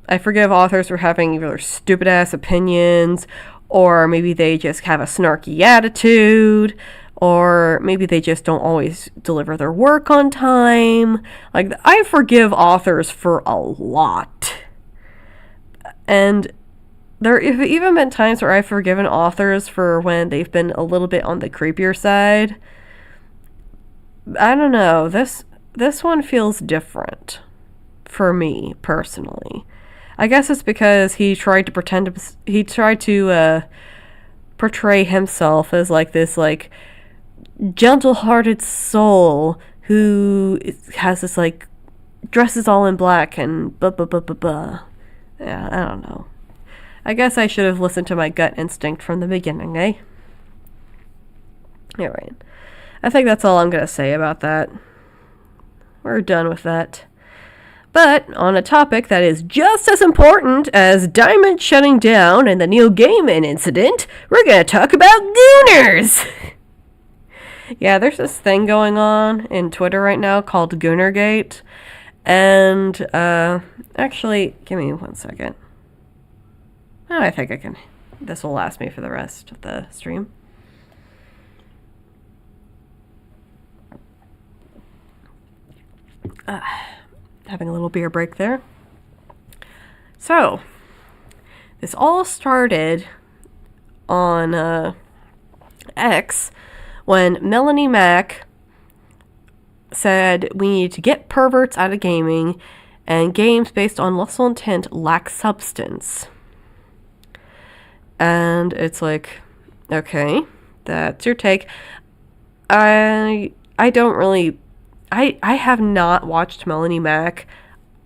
[SPEAKER 1] I forgive authors for having either stupid-ass opinions, or maybe they just have a snarky attitude, or maybe they just don't always deliver their work on time. Like, I forgive authors for a lot. And there have even been times where I've forgiven authors for when they've been a little bit on the creepier side. I don't know. This one feels different for me, personally. I guess it's because he tried to portray himself as like this, like, gentle-hearted soul who has this, like, dresses all in black and blah, blah, blah, blah, blah. Yeah, I don't know. I guess I should have listened to my gut instinct from the beginning, eh? Alright. I think that's all I'm going to say about that. We're done with that. But on a topic that is just as important as Diamond shutting down and the Neil Gaiman incident, we're going to talk about Gooners! Yeah, there's this thing going on in Twitter right now called gooner-gate. And, actually, give me 1 second. Oh, I think I can. This will last me for the rest of the stream. Having a little beer break there. So, this all started on X when Melanie Mack said we need to get perverts out of gaming and games based on lustful intent lack substance. And it's like, okay, that's your take. I don't really... I have not watched Melanie Mack.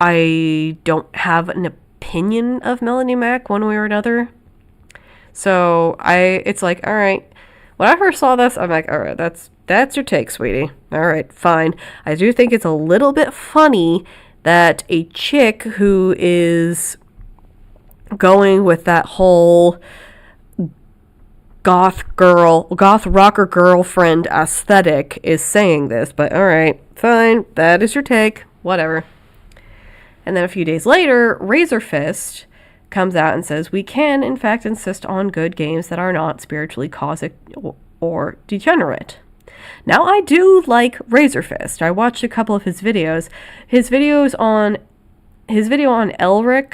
[SPEAKER 1] I don't have an opinion of Melanie Mack one way or another. So it's like, all right. When I first saw this, I'm like, all right, that's your take, sweetie. All right, fine. I do think it's a little bit funny that a chick who is going with that whole goth rocker girlfriend aesthetic is saying this, but all right, fine, that is your take, whatever. And then a few days later, Razor Fist comes out and says we can in fact insist on good games that are not spiritually cosmic or degenerate. Now, I do like Razor Fist. I watched a couple of his videos. His video on Elric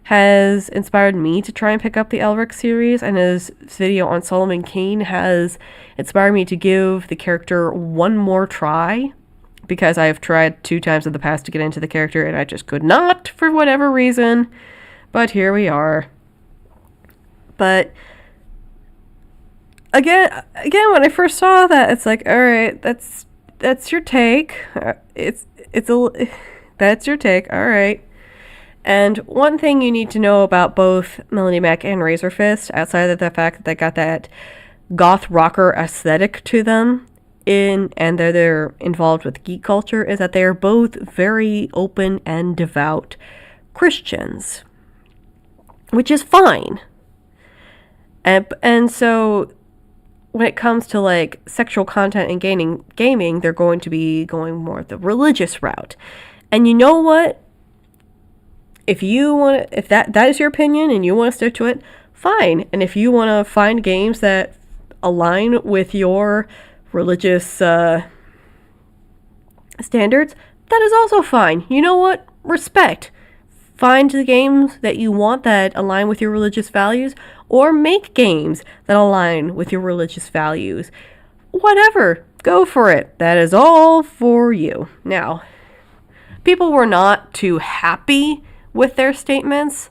[SPEAKER 1] has inspired me to try and pick up the Elric series, and his video on Solomon Kane has inspired me to give the character one more try, because I have tried 2 times in the past to get into the character, and I just could not, for whatever reason. But here we are. But again, when I first saw that, it's like, all right, that's your take. That's your take. All right. And one thing you need to know about both Melanie Mack and Razor Fist, outside of the fact that they got that goth rocker aesthetic to them, and they're involved with geek culture, is that they are both very open and devout Christians, which is fine. And so when it comes to like sexual content and gaming, they're going to be going more the religious route. And you know what? If that is your opinion and you want to stick to it, fine. And if you want to find games that align with your religious standards, that is also fine. You know what? Respect. Find the games that you want that align with your religious values, or make games that align with your religious values. Whatever. Go for it. That is all for you. Now, people were not too happy with their statements,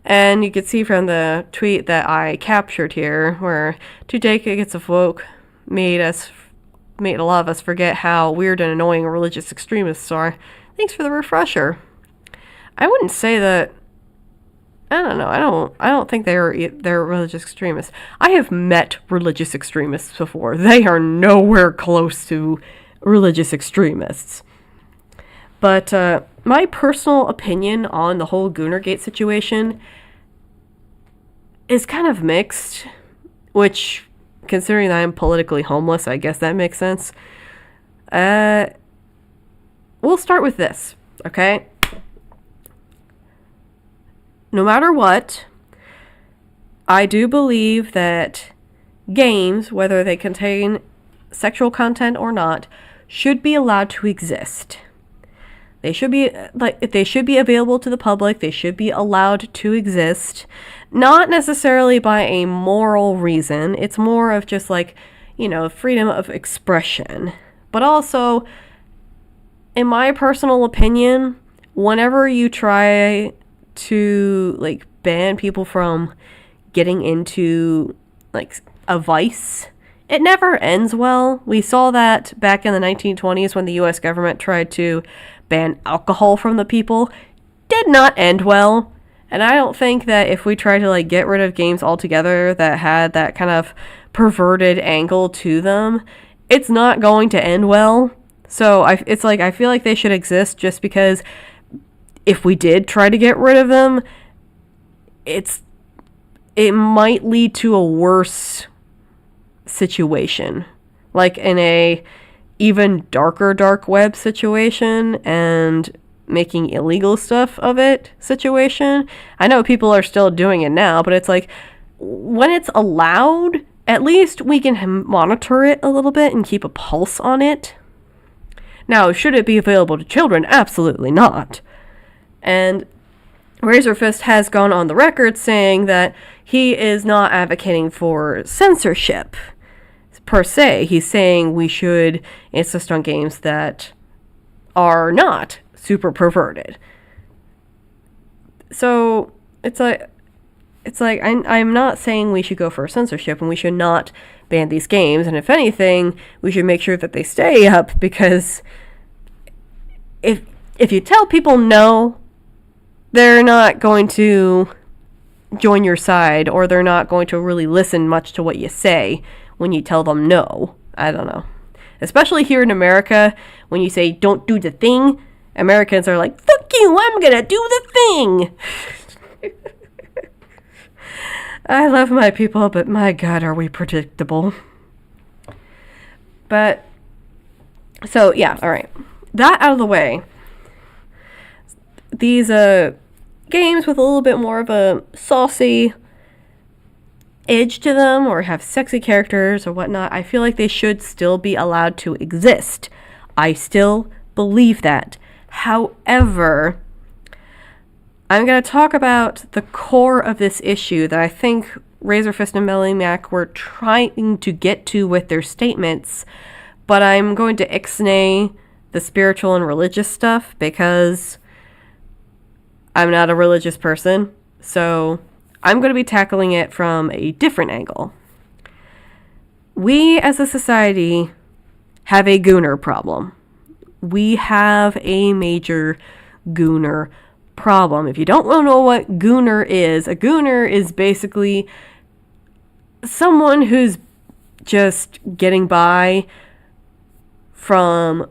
[SPEAKER 1] and you could see from the tweet that I captured here, where "To take it gets a folk" made a lot of us forget how weird and annoying religious extremists are. Thanks for the refresher. I wouldn't say that. I don't know. I don't think they're religious extremists. I have met religious extremists before. They are nowhere close to religious extremists. But my personal opinion on the whole Gooner-gate situation is kind of mixed, which, considering that I'm politically homeless, I guess that makes sense. We'll start with this, okay? No matter what, I do believe that games, whether they contain sexual content or not, should be allowed to exist. They should be available to the public. They should be allowed to exist, not necessarily by a moral reason. It's more of just like, freedom of expression. But also, in my personal opinion, whenever you try to ban people from getting into a vice, it never ends well. We saw that back in the 1920s when the U.S. government tried to ban alcohol from the people. Did not end well. And I don't think that if we try to get rid of games altogether that had that kind of perverted angle to them, it's not going to end well. So I feel like they should exist, just because if we did try to get rid of them, it might lead to a worse situation, like in a even darker dark web situation and making illegal stuff of it situation. I know people are still doing it now, but it's like, when it's allowed, at least we can monitor it a little bit and keep a pulse on it. Now, should it be available to children? Absolutely not. And Razorfist has gone on the record saying that he is not advocating for censorship per se. He's saying we should insist on games that are not super perverted. So it's like I'm not saying we should go for censorship and we should not ban these games. And if anything, we should make sure that they stay up, because if you tell people no, they're not going to join your side, or they're not going to really listen much to what you say when you tell them no. I don't know. Especially here in America, when you say don't do the thing, Americans are like, fuck you, I'm gonna do the thing. I love my people, but my God, are we predictable. But, so yeah, alright. That out of the way. These games with a little bit more of a saucy edge to them, or have sexy characters or whatnot, I feel like they should still be allowed to exist. I still believe that. However, I'm going to talk about the core of this issue that I think Razorfist and Melly Mac were trying to get to with their statements, but I'm going to ixnay the spiritual and religious stuff because I'm not a religious person, so I'm going to be tackling it from a different angle. We as a society have a gooner problem. We have a major gooner problem. If you don't know what gooner is, a gooner is basically someone who's just getting by from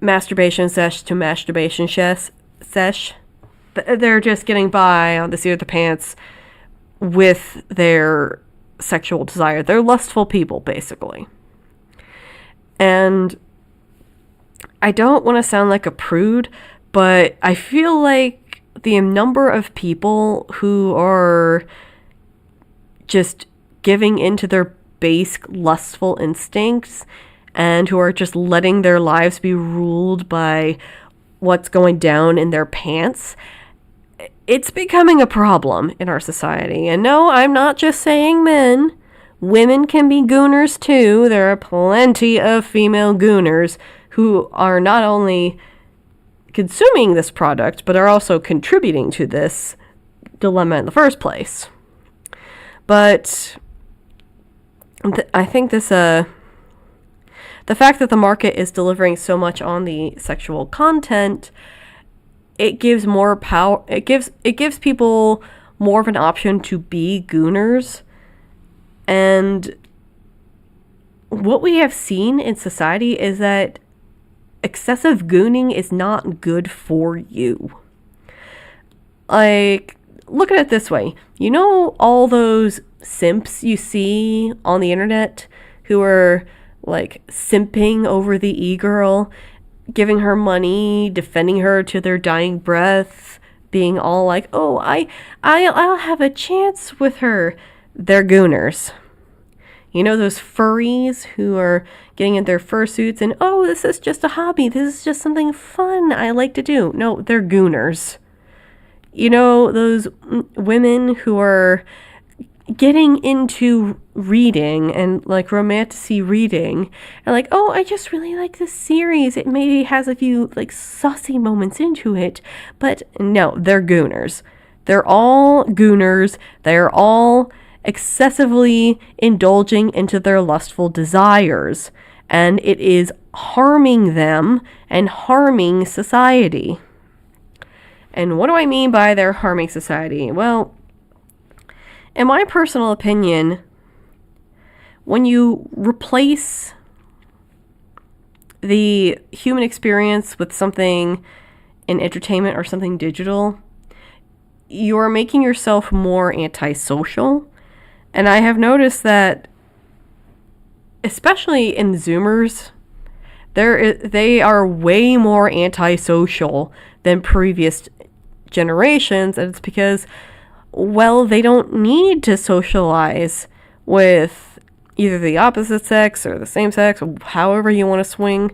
[SPEAKER 1] masturbation sesh to masturbation sesh. They're just getting by on the seat of the pants with their sexual desire. They're lustful people, basically. And I don't want to sound like a prude, but I feel like the number of people who are just giving into their base lustful instincts and who are just letting their lives be ruled by what's going down in their pants, it's becoming a problem in our society. And no, I'm not just saying men. Women can be gooners too. There are plenty of female gooners who are not only consuming this product, but are also contributing to this dilemma in the first place. But I think this, the fact that the market is delivering so much on the sexual content, it gives more power. It gives people more of an option to be gooners. And what we have seen in society is that excessive gooning is not good for you. Like, look at it this way. You know all those simps you see on the internet who are like simping over the e-girl, giving her money, defending her to their dying breath, being all like, oh, I'll have a chance with her. They're gooners. You know those furries who are getting in their fursuits and, oh, this is just a hobby. This is just something fun I like to do. No, they're gooners. You know those women who are getting into reading and like romantasy reading and like, oh, I just really like this series. It maybe has a few like saucy moments into it, but no, they're gooners. They're all gooners. They're all excessively indulging into their lustful desires, and it is harming them and harming society. And what do I mean by they're harming society? Well, in my personal opinion, when you replace the human experience with something in entertainment or something digital, you are making yourself more antisocial. And I have noticed that, especially in Zoomers, they are way more antisocial than previous generations. And it's because, well, they don't need to socialize with either the opposite sex or the same sex, or however you want to swing,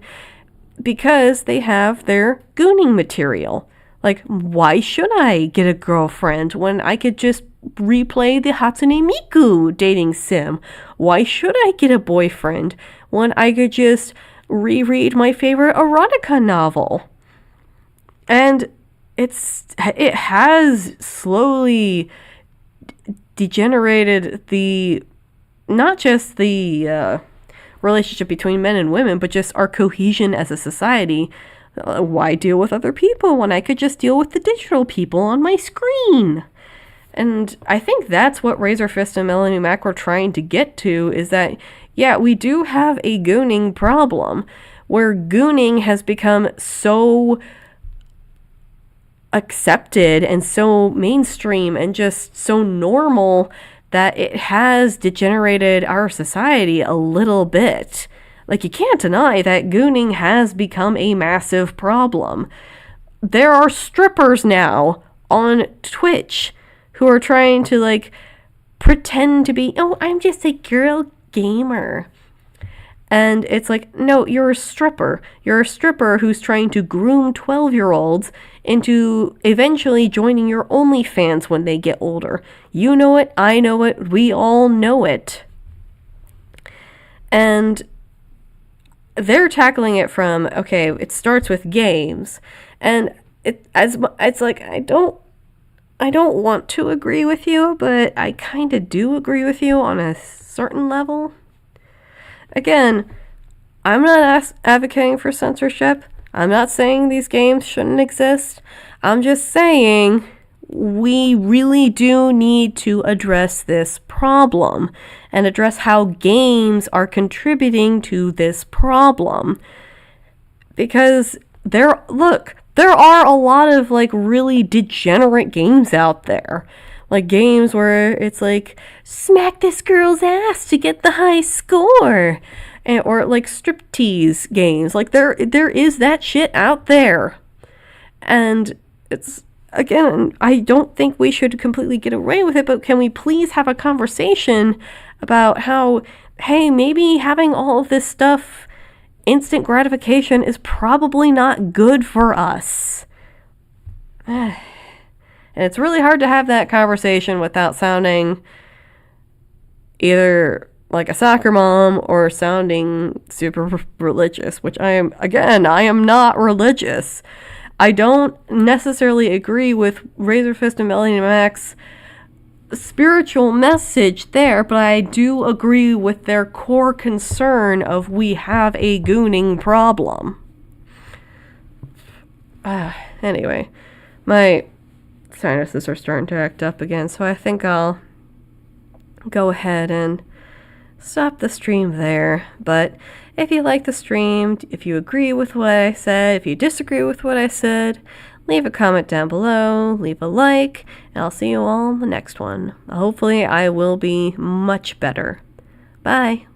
[SPEAKER 1] because they have their gooning material. Like, why should I get a girlfriend when I could just replay the Hatsune Miku dating sim? Why should I get a boyfriend when I could just reread my favorite erotica novel? And it has slowly degenerated not just the relationship between men and women, but just our cohesion as a society. Why deal with other people when I could just deal with the digital people on my screen? And I think that's what Razor Fist and Melanie Mac were trying to get to, is that, yeah, we do have a gooning problem, where gooning has become so accepted and so mainstream and just so normal that it has degenerated our society a little bit. Like, you can't deny that gooning has become a massive problem. There are strippers now on Twitch who are trying to, like, pretend to be, oh, I'm just a girl gamer. And it's like, no, you're a stripper. You're a stripper who's trying to groom 12-year-olds into eventually joining your OnlyFans when they get older. You know it, I know it, we all know it. And they're tackling it from, okay, it starts with games, and it's like, I don't want to agree with you, but I kind of do agree with you on a certain level. Again, I'm not advocating for censorship. I'm not saying these games shouldn't exist. I'm just saying we really do need to address this problem and address how games are contributing to this problem. Because there are a lot of, like, really degenerate games out there. Like, games where it's like, smack this girl's ass to get the high score. Or, like, striptease games. Like, there is that shit out there. And it's, again, I don't think we should completely get away with it, but can we please have a conversation about how, hey, maybe having all of this stuff, instant gratification, is probably not good for us. And it's really hard to have that conversation without sounding either like a soccer mom or sounding super religious, which I am not religious. I don't necessarily agree with Razor Fist and Melanie Mac's spiritual message there, but I do agree with their core concern of we have a gooning problem. Anyway, my sinuses are starting to act up again, so I think I'll go ahead and stop the stream there. But if you like the stream, if you agree with what I said, if you disagree with what I said, leave a comment down below, leave a like, and I'll see you all in the next one. Hopefully I will be much better. Bye.